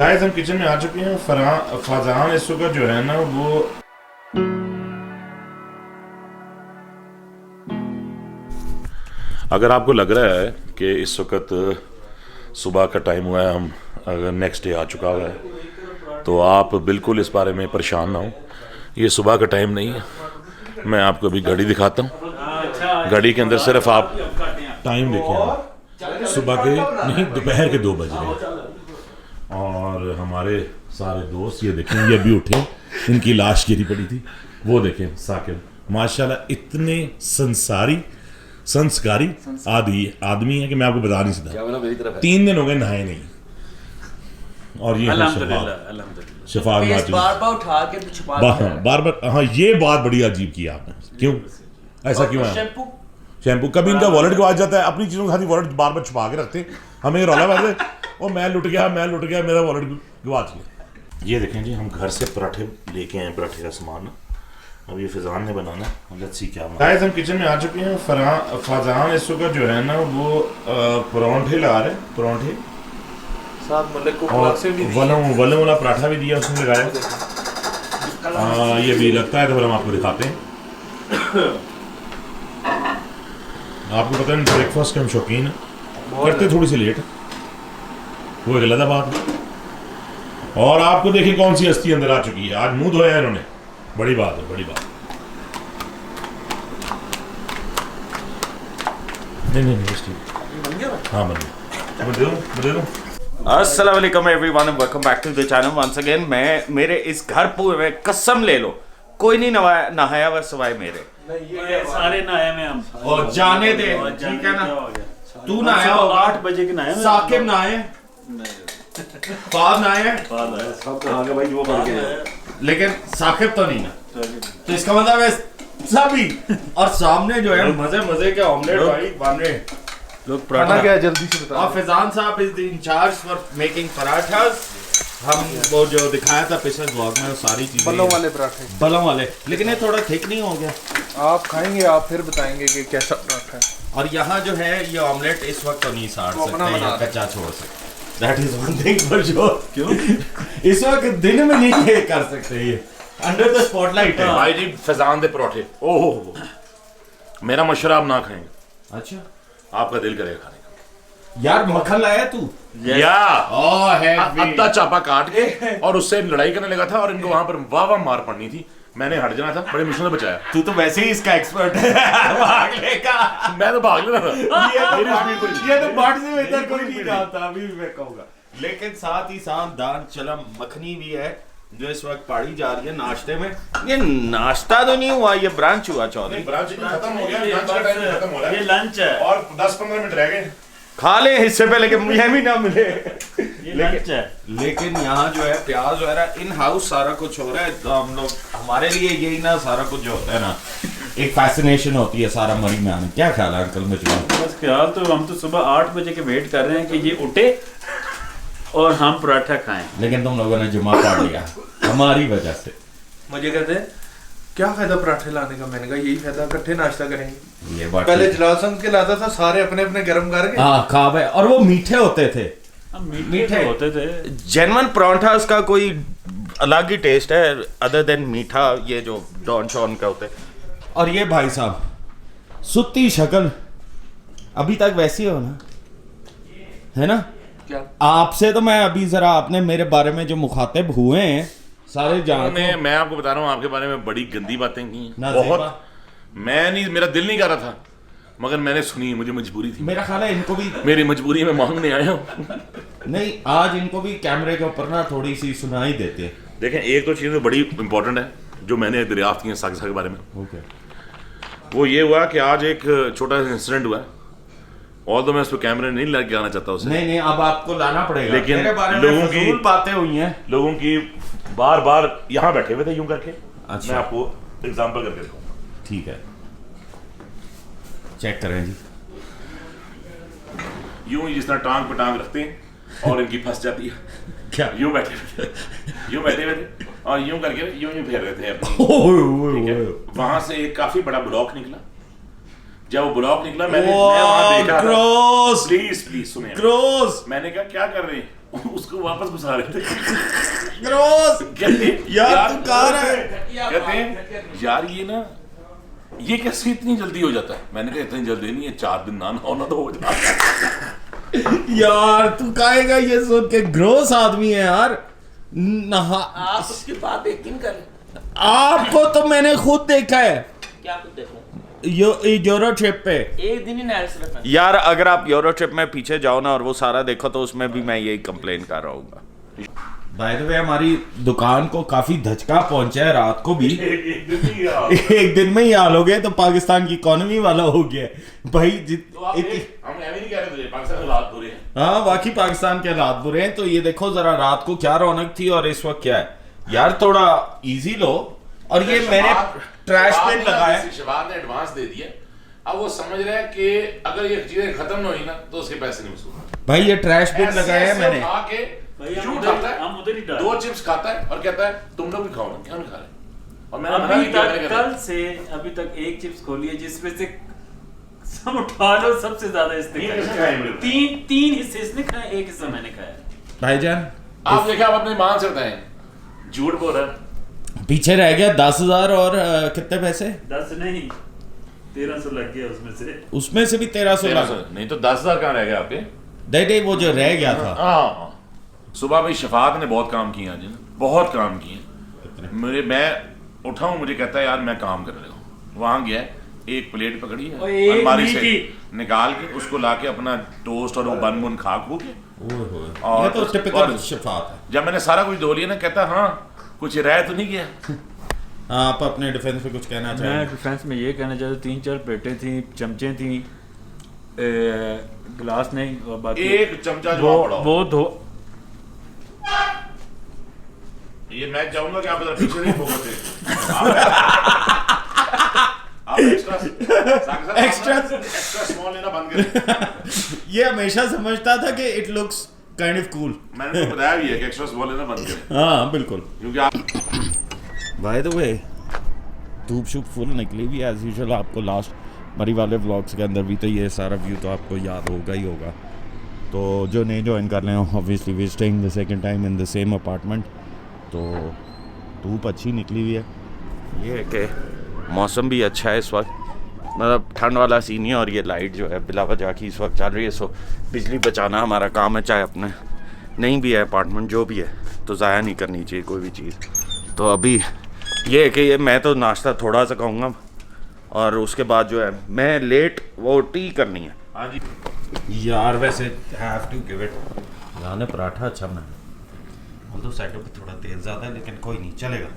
Guys हम kitchen में आ चुके हैं। फरहान इस वक्त जो है ना वो अगर आपको लग रहा है कि इस वक्त सुबह का टाइम हुआ है, हम अगर नेक्स्ट डे आ चुका हुआ है, तो आप बिल्कुल इस बारे में परेशान ना हो। ये सुबह का टाइम नहीं है। मैं आपको अभी घड़ी दिखाता हूँ। घड़ी के अंदर सिर्फ आप टाइम देखें, सुबह के नहीं दोपहर के 2 बज रहे हैं। और हमारे सारे दोस्त ये देखें, ये अभी उठे, इनकी लाश गिरी पड़ी थी। वो देखें साकिब, माशाल्लाह इतने संस्कारी आदमी है कि मैं आपको बता नहीं सकता। 3 दिन हो गए नहाए नहीं। और ये शफाक बार हाँ, ये बात बड़ी अजीब की आपने। क्यों ऐसा क्यों है? शैम्पू कभी इनका वॉलेट गवा जाता है, अपनी चीज़ों के साथ वॉलेट बार बार छुपा के रखते हैं। हमें रौला बैठे वो मैं लुट गया, मेरा वॉलेट गवाच गया। ये देखें जी, हम घर से पराठे लेके आए, पराठे का सामान अब ये फिजान ने बनाना। लेट्स सी क्या गाइस, हम किचन में आ चुके हैं। फरहान इस वक्त जो है ना वो पराठे ला रहे हैं, पराठे साथ मलिक को से भी वलम वाला पराठा भी दिया उसने लगाया। ये भी लगता है तो फिर हम आपको दिखाते हैं। आपको पता है ब्रेकफास्ट के हम शौकीन करते थोड़ी सी लेट, वो एक अलग बात है। और आपको देखिए कौन सी हस्ती अंदर आ चुकी है। आज मुंह धोया है इन्होंने, बड़ी बात है, बड़ी बात। नहीं हाँ बन गया। अस्सलाम वालेकुम everyone, welcome back to the channel once again. मैं मेरे इस घर पूरे में कसम ले लो कोई नहीं नहाया हुआ सिवाय मेरे। ये सारे नहाए में हम और जाने दे, ठीक है ना। तू नहाया 8 बजे के नहाए, साकिब नहाए, फाद नहाए, सब नहा के भाई वो बन गए, लेकिन साकिब तो नहीं ना। तो इसका मतलब है सभी। और सामने जो है मजे के ऑमलेट भाई बन रहे लोग। पराठा क्या है जल्दी से बता। और फैजान साहब is the in-charge for making parathas. हम वो जो दिखाया था पिछले ब्लॉग में, वो सारी चीजें बलों वाले पराठे, बलों वाले, लेकिन ये थोड़ा थिक नहीं हो गया। आप खाएंगे, आप फिर बताएंगे कि कैसा पराठा है। और यहाँ जो है ये ऑमलेट इस वक्त तो नहीं साड़ सकते या कच्चा छोड़ सकते। That is one thing for sure. क्यों इस वक्त दिन में नहीं कर सकते, ये अंडर द स्पॉटलाइट है भाई जी। फैजान दे पराठे, ओहो मेरा मशवरा आप ना खाएंगे। अच्छा, आपका दिल करेगा खाने का। यार मक्खन लाया तू या है अद्धा चापा काट के और उससे लड़ाई करने लगा था और इनको वहां पर वाह मार पड़नी थी। मैंने हट जाना था, बड़े मुश्किल से बचाया। तू तो वैसे ही इसका एक्सपर्ट है भागने का। मैं तो भाग लेना था। ये तो बाट से बेहतर कोई नहीं जानता, अभी मैं कहूंगा। लेकिन साथ ही साथ दाल चलम मखनी भी है जो इस वक्त पाड़ी जा रही है नाश्ते में। ये नाश्ता तो नहीं हुआ, ये ब्रांच हुआ चौधरी। ब्रांच खत्म हो गया, लंच का टाइम खत्म हो रहा है। ये लंच है और 10-15 मिनट रह गए। खा ले हिस्से पे, लेकिन मुझे भी ना मिले। ये लंच है। लेकिन यहाँ जो है प्याज वगैरह इन हाउस सारा कुछ हो रहा है। तो हम लोग, हमारे लिए यही ना सारा कुछ जो होता है ना, एक फैसिनेशन होती है सारा मरी में आने। क्या ख्याल है अंकल मुझे? बस ख्याल तो हम तो सुबह 8 बजे के वेट कर रहे हैं कि ये उठे और हम पराठा खाएं। लेकिन तुम लोगों ने जुमा पढ़ लिया हमारी वजह से। मुझे कहते हैं क्या फायदा पराठे लाने का। मैंने कहा यही फायदा, इकट्ठे नाश्ता करेंगे। ये बात पहले जलाल संग के लाता था, सारे अपने अपने गर्म करके। हाँ खा भाई, और वो मीठे होते थे, मीठे होते थे। जेन्युइन परांठा का कोई अलग ही टेस्ट है अदर देन मीठा, ये जो डॉन शॉन का होते हैं। और ये भाई साहब सुत्ती शक्ल अभी तक वैसी हो ना, है ना? क्या आपसे तो मैं अभी जरा आपने मेरे बारे में जो मुखातिब हुए हैं सारे जानते हैं। मैं आपको बता रहा हूँ, आपके बारे में बड़ी गंदी बातें की ना बहुत। मैं नहीं, मेरा दिल नहीं कर रहा था, मगर मैंने सुनी, मुझे मजबूरी थी। मेरा ख्याल है इनको भी मेरी मजबूरी में मांगने आया हूँ। नहीं, आज इनको भी कैमरे के ऊपर ना थोड़ी सी सुनाई देती है। देखें, एक तो चीज़ बड़ी इंपॉर्टेंट है जो मैंने दरियाफ्त की है साकिब के बारे में। ओके, वो ये हुआ कि आज एक छोटा सा इंसिडेंट हुआ है। और तो मैं उस पर कैमरे नहीं लग के आना चाहता उसे। नहीं अब आपको लाना पड़ेगा। लेकिन मेरे बारे में लोगों की फजूल बातें हुई हैं। लोगों की बार बार यहाँ बैठे हुए थे यूं करके। अच्छा। मैं आपको एग्जांपल करके दिखाऊंगा। ठीक है, चेक करें जी। यूं ही जिस तरह टांग पे टांग रखते हैं और इनकी फंस जाती है। क्या यूं बैठे हुए थे और यूं करके यूं फेर रहे थे अपनी। ठीक है, वहां से एक काफी बड़ा ब्लॉक निकला जब वो ब्लॉक निकला मैं वहां देखा ग्रोस प्लीज सुनिए ग्रोस मैंने कहा क्या कर रहे हैं उसको वापस घुसा रहे थे ग्रोस कहते यार तू कहाँ है? कहते हैं यार ये ना ये कैसे इतनी जल्दी हो जाता है मैंने कहा इतनी जल्दी नहीं है 4 दिन ना होना तो हो जाता है यार तू कहेगा ये सुन के ग्रोस आदमी है यार नहा आप उसकी बात यकीन करें। आपको तो मैंने खुद देखा है क्या कुछ देखो यूरो ट्रिप पे एक दिन ही नहर से रखना। यार अगर आप यूरो ट्रिप में पीछे जाओ ना और वो सारा देखो तो उसमें भी मैं यही कंप्लेन कर रहा हूँ बाय द वे हमारी दुकान को काफी धचका पहुंचा है रात को भी एक दिन में ही हाल हो गए तो पाकिस्तान की इकोनॉमी वाला हो गया भाई हम ऐसे नहीं कह रहे थे पाकिस्तान के हालात बुरे हैं हाँ बाकी पाकिस्तान के हालात बुरे हैं तो ये देखो जरा रात को क्या रौनक थी और इस वक्त क्या है यार थोड़ा इजी लो और ये मैंने ट्रैश पेन लगाया शबाब ने एडवांस दे दिया अब वो समझ रहा है कि अगर ये चीजें खत्म न हुई ना तो उसके पैसे नहीं वसूल भाई ये ट्रैश पेन लगाया है मैंने झूठ खाता है हम उधर ही डाल 2 चिप्स खाता है और कहता है तुम लोग भी खाओ ना क्यों नहीं खा रहे और मैंने मना अभी नहीं किया, तक मैंने कहा कल से अभी तक एक चिप्स खोली है जिसमें से सब उठा लो सबसे ज्यादा इसने खाया तीन हिस्से इसने खाए एक हिस्सा मैंने खाया भाईजान आप देखिए आप अपनी मान से बताएं झूठ बोल रहा है पीछे रह गया 10,000 और कितने पैसे 10 नहीं 1300 लग गया उसमें से भी 1300 लगा नहीं तो 10,000 कहाँ रह गए आपके नहीं वो जो रह गया था हाँ सुबह भाई शफात ने बहुत काम किया आज बहुत काम किए मैं उठा हूँ मुझे कहता है यार मैं काम कर रहा हूँ वहां गया एक प्लेट पकड़ी है अलमारी से निकाल के उसको लाके अपना टोस्ट और वो बन बुन खा खू के ये तो टिपिकल शफात है जब मैंने सारा कुछ धो लिया ना कहता हाँ कुछ रह तो नहीं गया आप अपने डिफेंस में कुछ कहना चाहिए मैं डिफेंस में ये कहना चाहता 3-4 प्लेटें थी चमचे थी गिलास नहीं और बाकी एक चमचा जो वो धो ये मैं चाहूंगा कि आप इधर पीछे नहीं फोकस आप एक्स्ट्रा स्मॉल लेना बंद करें ये हमेशा समझता था कि it looks kind of cool मैंने तो बताया भी है कि एक्स्ट्रा स्मॉल लेना बंद करें हाँ बिल्कुल क्योंकि आप बाय द वे धूप शुप फुल निकली भी एज यूजुअल आपको लास्ट मरी वाले व्लॉग्स के अंदर भी तो ये सारा व्यू तो आपको याद होगा ही होगा तो जो नहीं ज्वाइन कर रहे हो obviously we staying the second time in the same apartment तो धूप अच्छी निकली हुई है ये है कि मौसम भी अच्छा है इस वक्त मतलब ठंड वाला सीन है और ये लाइट जो है बिला वजह की इस वक्त चल रही है सो बिजली बचाना हमारा काम है चाहे अपने नहीं भी है अपार्टमेंट जो भी है तो ज़ाया नहीं करनी चाहिए कोई भी चीज़ तो अभी ये है कि ये मैं तो नाश्ता थोड़ा सा खाऊंगा और उसके बाद जो है मैं लेट वो टी करनी है हाँ जी यार वैसे हैव टू गिव इट यहाँ ने पराठा अच्छा बनाया हम तो सेटअप थोड़ा तेल ज़्यादा है लेकिन कोई नहीं चलेगा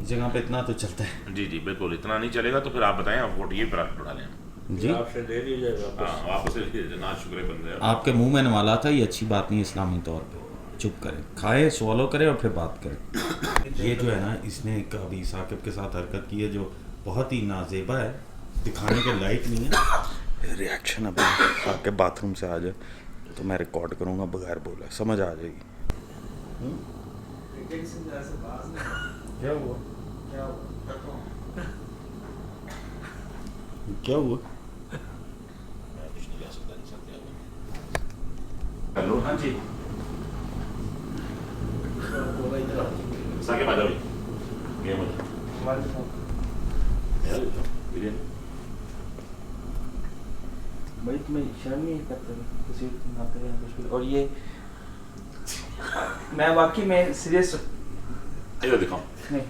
इस जगह पे इतना तो चलता है जी जी बिल्कुल इतना नहीं चलेगा तो फिर आप बताएं आप वोट ये पराठा उड़ा लें जी आपसे ले लिया जाएगा हाँ वापस ले लीजिए ना शुक्र बंदे आपके मुंह में नवाला था ये अच्छी बात नहीं इस्लामी तौर पे चुप करें खाएं स्वॉलो करें और फिर बात करें ये जो है ना इसने कभी साकिब के साथ हरकत की है जो बहुत ही नाजेबा है दिखाने के लायक नहीं है रिएक्शन अभी आपके बाथरूम से आ जाए तो मैं रिकॉर्ड करूँगा बगैर बोला समझ आ जाएगी क्या हुआ क्या हुआ हेलो हाँ जी साके बाजा भी गेम भाई तुम्हें शर्म नहीं करते किसी नाते हैं कुछ और ये मैं वाकई में सीरियस इधर दिखाओ नहीं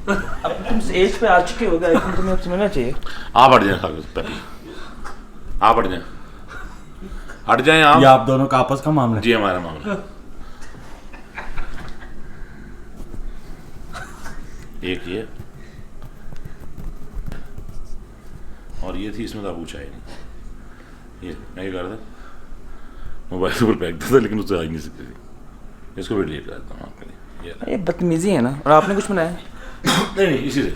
अब तुम एज पे आ चुके हो गए तुम्हें अब समझना चाहिए आप हट जाए आप हट जाए हट जाए आप ये आप दोनों का आपस का मामला जी हमारा मामला एक ये और ये थी इसमें तो पूछा ही नहीं ये मैं क्या कर रहा था मोबाइल से ऊपर फेंक था लेकिन उससे आ ही नहीं सकती थी इसको भी डिलीट करता हूँ आपके लिए ये बदतमीजी है ना और आपने कुछ बनाया नहीं इसी से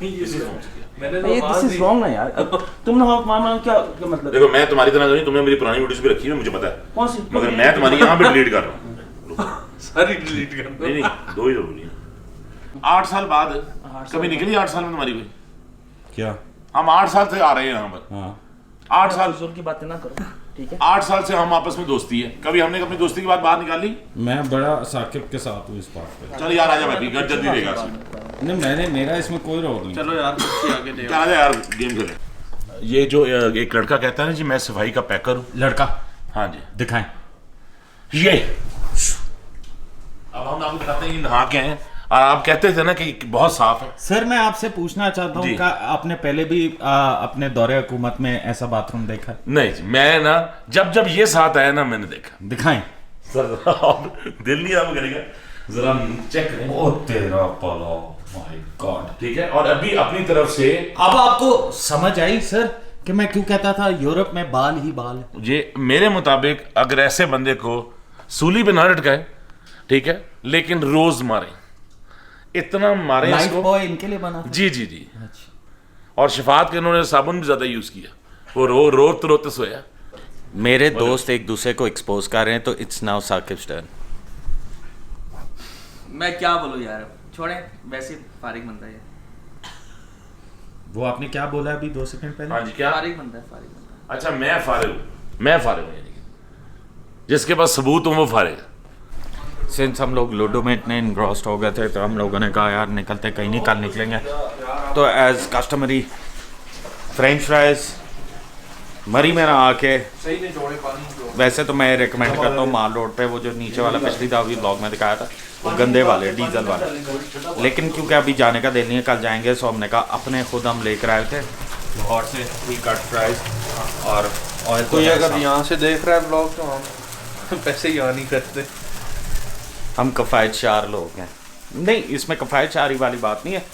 ये दिस इज रॉन्ग ना यार अब तुम ना मान क्या मतलब देखो मैं तुम्हारी तरह नहीं तुमने मेरी पुरानी वीडियोस भी रखी है मुझे पता है कौन सी मगर मैं तुम्हारी यहाँ पे डिलीट कर रहा हूँ सारी डिलीट कर नहीं 2 ही जरूरी है 8 साल बाद कभी निकली 8 साल में तुम्हारी कोई? क्या? हम 8 साल से आ रहे हैं यहाँ पर। हाँ 8 साल फजूल की बातें ना करो, ठीक है? 8 साल से हम आपस में दोस्ती है, कभी हमने अपनी दोस्ती की बात बाहर निकाली? मैं बड़ा साकिब के साथ हूँ इस बात पे। चल यार आजा भाई, गट जल्दी देगा। नहीं मेरा इसमें कोई रोल नहीं। चलो यार कुछ आगे दे। क्या आजा यार गेम खेले। ये जो एक लड़का कहता है ना जी मैं सफाई का पैकर हूँ। लड़का हाँ जी दिखाएं। ये अब हम आपको बताते हैं नहा के हैं और आप कहते थे ना कि बहुत साफ है। सर मैं आपसे पूछना चाहता हूँ जी। क्या आपने पहले भी अपने दौरे हुकूमत में ऐसा बाथरूम देखा? नहीं जी, मैं ना जब ये साथ आया ना मैंने देखा। दिखाएं। सर दिल नहीं आप करेगा, जरा चेक करें। ओ तेरा पाला, माय गॉड। ठीक है, और अभी अपनी तरफ से अब आपको समझ आई सर कि मैं क्यों कहता था यूरोप में बाल ही बाल है? ये मेरे मुताबिक अगर ऐसे बंदे को सूली पे ना लटकाए, ठीक है, लेकिन रोज मारे, इतना मारे लाइफ इसको। बॉय इनके लिए बना था? जी जी जी। और शिफात के उन्होंने साबुन भी ज्यादा यूज किया, वो रोते सोया। मेरे दोस्त एक दूसरे को एक्सपोज कर रहे हैं तो इट्स नाउ साकिब्स टर्न। मैं क्या बोलूं यार, छोड़े, वैसे फारिग बनता है। वो आपने क्या बोला अभी 2 सेकंड पहले? हाँ जी, क्या? फारिग बनता है। अच्छा मैं फारिग हूँ यानी कि जिसके पास सबूत हो वो फारिग है। सिंस हम लोग लूडो में इतने इनग्रॉस्ड हो गए थे तो हम लोगों ने कहा यार निकलते कहीं नहीं, कल निकलेंगे। तो एज कस्टमरी फ्रेंच फ्राइज मरी में ना आके, सही ने जोड़े पानी। वैसे तो मैं रिकमेंड करता हूँ माल रोड पे वो जो नीचे वाला पिछली दफा भी ब्लॉग में दिखाया था वो गंदे वाले डीजल वाले, लेकिन क्योंकि अभी जाने का दिल नहीं है, कल जाएंगे। सो हमने कहा अपने खुद हम लेकर आए थे लाहौर से 3 कट फ्राइज और ऑयल। कोई अगर यहाँ से देख रहा है ब्लॉग तो हम पैसे यहाँ नहीं करते। हम कफ़ायत शार लोग हैं। नहीं इसमें कफ़ायत शारी वाली बात नहीं है,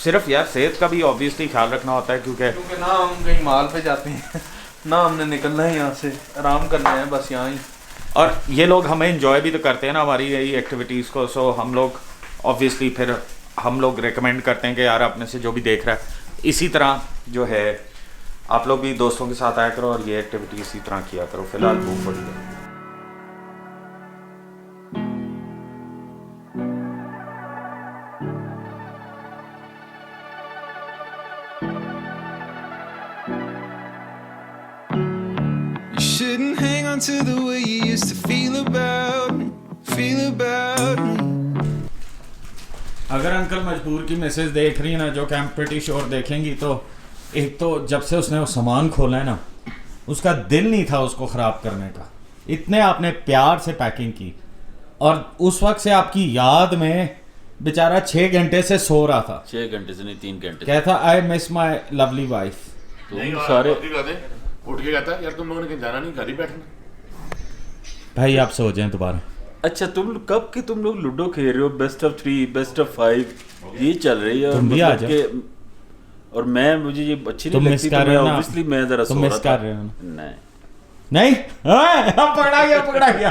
सिर्फ यार सेहत का भी ऑब्वियसली ख्याल रखना होता है क्योंकि ना हम कहीं माल पे जाते हैं ना हमने निकलना है यहाँ से, आराम करना है बस यहाँ ही। और ये लोग हमें इंजॉय भी तो करते हैं ना हमारी यही एक्टिविटीज़ को। सो हम लोग ऑब्वियसली फिर हम लोग रिकमेंड करते हैं कि यार अपने से जो भी देख रहा है इसी तरह जो है आप लोग भी दोस्तों के साथ आया करो और ये एक्टिविटी इसी तरह किया करो। फिलहाल भूख पड़ी है। Shouldn't hang on to the way you used to feel about me. अगर अंकल मजबूर की मैसेज देख रही है ना, जो कि I'm pretty sure देखेंगी, तो एक तो जब से उसने वो सामान खोला है ना उसका दिल नहीं था उसको ख़राब करने का, इतने आपने प्यार से पैकिंग की और उस वक्त से आपकी याद में बेचारा 6 घंटे से सो रहा था। 6 घंटे से नहीं 3 घंटे। कहता I miss my lovely wife. सारे उठ के कहता यार तुम लोगों ने कहीं जाना नहीं, घर ही बैठना। भाई आप सो जाएं दोबारा। अच्छा तुम कब के तुम लोग लूडो खेल रहे हो, बेस्ट ऑफ 3 बेस्ट ऑफ 5 ये चल रही है। तुम भी आ जाओ। और मैं मुझे ये अच्छी तुम नहीं मिस लगती, कर तो रहे मैं हो ना? ऑब्वियसली मैं जरा तुम सो मिस रहा कर था। रहे हो ना? नहीं नहीं, हाँ, पकड़ा गया।